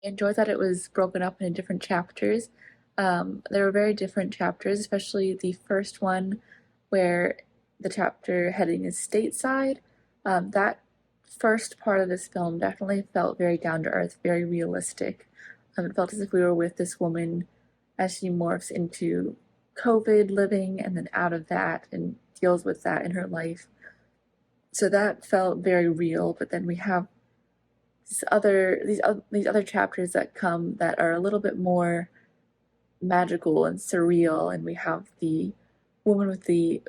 enjoyed that it was broken up into different chapters. There were very different chapters, especially the first one where the chapter heading is stateside. That first part of this film definitely felt very down to earth, very realistic. It felt as if we were with this woman as she morphs into COVID living and then out of that and deals with that in her life. So that felt very real, but then we have these other chapters that come that are a little bit more magical and surreal, and we have the woman with the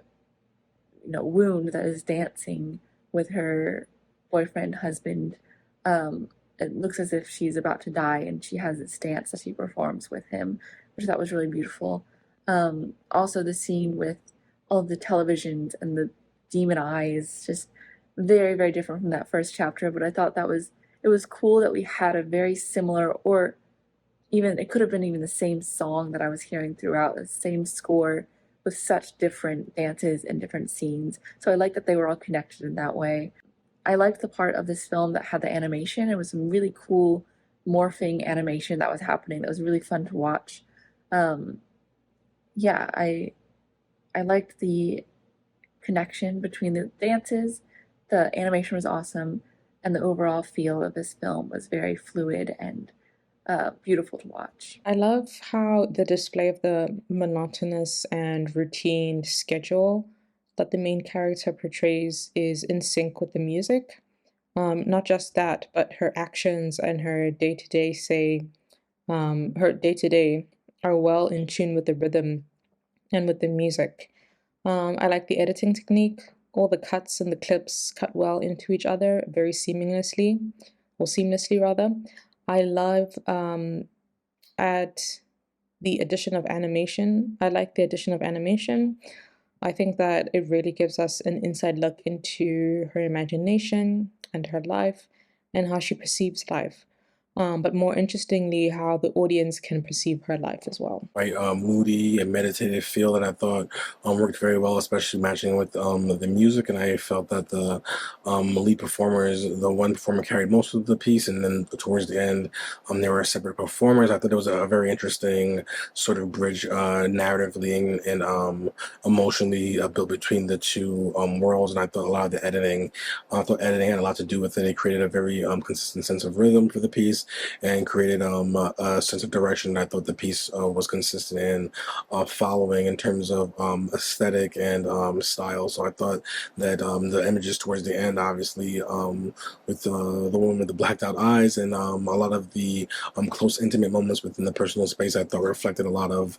wound that is dancing with her boyfriend husband. It looks as if she's about to die, and she has this dance that she performs with him, which I thought was really beautiful. Also the scene with all of the televisions and the demon eyes, just very, very different from that first chapter, but I thought it was cool that we had a very similar, or even it could have been even the same song that I was hearing throughout, the same score with such different dances and different scenes. So I like that they were all connected in that way. I liked the part of this film that had the animation. It was some really cool morphing animation that was happening that was really fun to watch. Yeah, I liked the connection between the dances, the animation was awesome, and the overall feel of this film was very fluid and beautiful to watch. I love how the display of the monotonous and routine schedule that the main character portrays is in sync with the music. Not just that, but her actions and her day to day are well in tune with the rhythm and with the music. I like the editing technique. All the cuts and the clips cut well into each other very seamlessly rather. I love at the addition of animation. I like the addition of animation. I think that it really gives us an inside look into her imagination and her life and how she perceives life. But more interestingly, how the audience can perceive her life as well. Right, moody and meditative feel that I thought worked very well, especially matching with the music. And I felt that the lead performers, the one performer carried most of the piece, and then towards the end, there were separate performers. I thought it was a very interesting sort of bridge narratively and emotionally built between the two worlds. And I thought a lot of the editing, I thought editing had a lot to do with it. It created a very consistent sense of rhythm for the piece and created a sense of direction that I thought the piece was consistent in following in terms of aesthetic and style. So I thought that the images towards the end, obviously, with the woman with the blacked out eyes and a lot of the close, intimate moments within the personal space, I thought reflected a lot of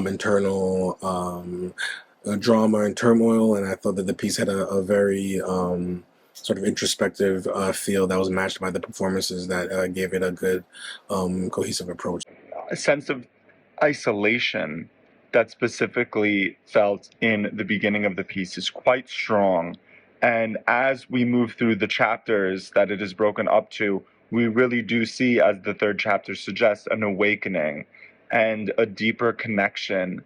internal drama and turmoil. And I thought that the piece had a very sort of introspective feel that was matched by the performances that gave it a good cohesive approach. A sense of isolation that specifically felt in the beginning of the piece is quite strong. And as we move through the chapters that it is broken up to, we really do see, as the third chapter suggests, an awakening and a deeper connection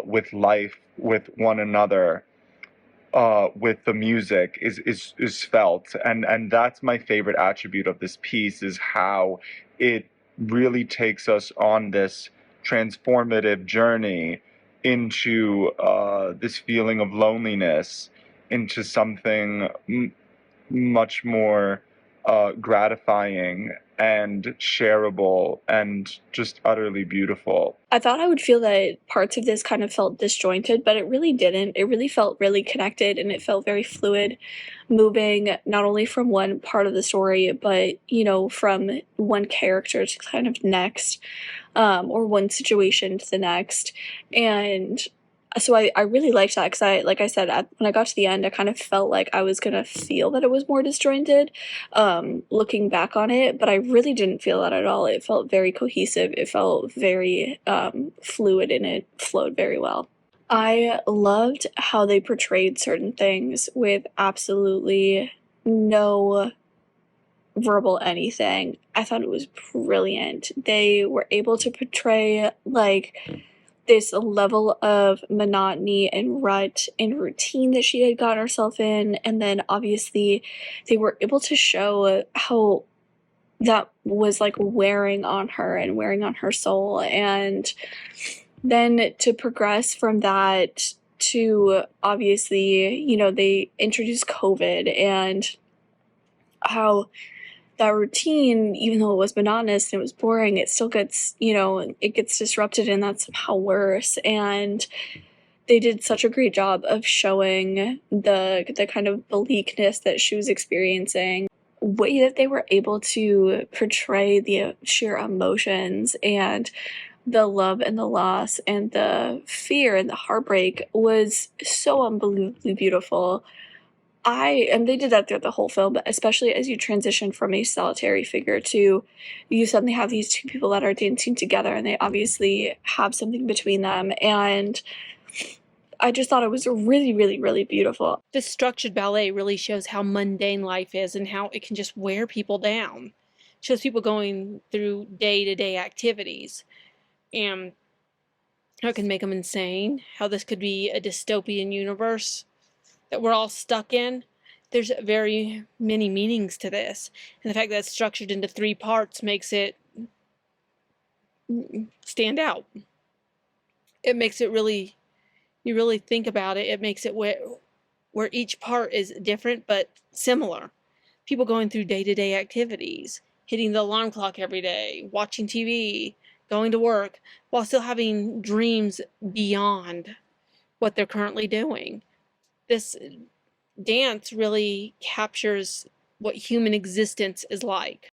with life, with one another, with the music is felt. And that's my favorite attribute of this piece, is how it really takes us on this transformative journey into this feeling of loneliness, into something much more gratifying and shareable and just utterly beautiful. I thought I would feel that parts of this kind of felt disjointed, but it really didn't. It really felt really connected, and it felt very fluid, moving not only from one part of the story, but, from one character to kind of next, or one situation to the next. And so I really liked that, because like I said, when I got to the end, I kind of felt like I was gonna feel that it was more disjointed, looking back on it, but I really didn't feel that at all. It felt very cohesive. It felt very fluid, and it flowed very well. I loved how they portrayed certain things with absolutely no verbal anything. I thought it was brilliant. They were able to portray, like, this level of monotony and rut and routine that she had gotten herself in, and then obviously they were able to show how that was like wearing on her and wearing on her soul. And then to progress from that to, obviously, you know, they introduced COVID, and how that routine, even though it was monotonous and it was boring, it still gets, you know, it gets disrupted, and that's somehow worse. And they did such a great job of showing the kind of bleakness that she was experiencing. Way that they were able to portray the sheer emotions and the love and the loss and the fear and the heartbreak was so unbelievably beautiful. And they did that throughout the whole film, but especially as you transition from a solitary figure to, you suddenly have these two people that are dancing together, and they obviously have something between them. And I just thought it was really, really, really beautiful. This structured ballet really shows how mundane life is and how it can just wear people down. It shows people going through day-to-day activities and how it can make them insane, how this could be a dystopian universe that we're all stuck in. There's very many meanings to this, and the fact that it's structured into 3 parts makes it stand out. It makes it really, you really think about it, it makes it where each part is different but similar. People going through day-to-day activities, hitting the alarm clock every day, watching TV, going to work, while still having dreams beyond what they're currently doing. This dance really captures what human existence is like.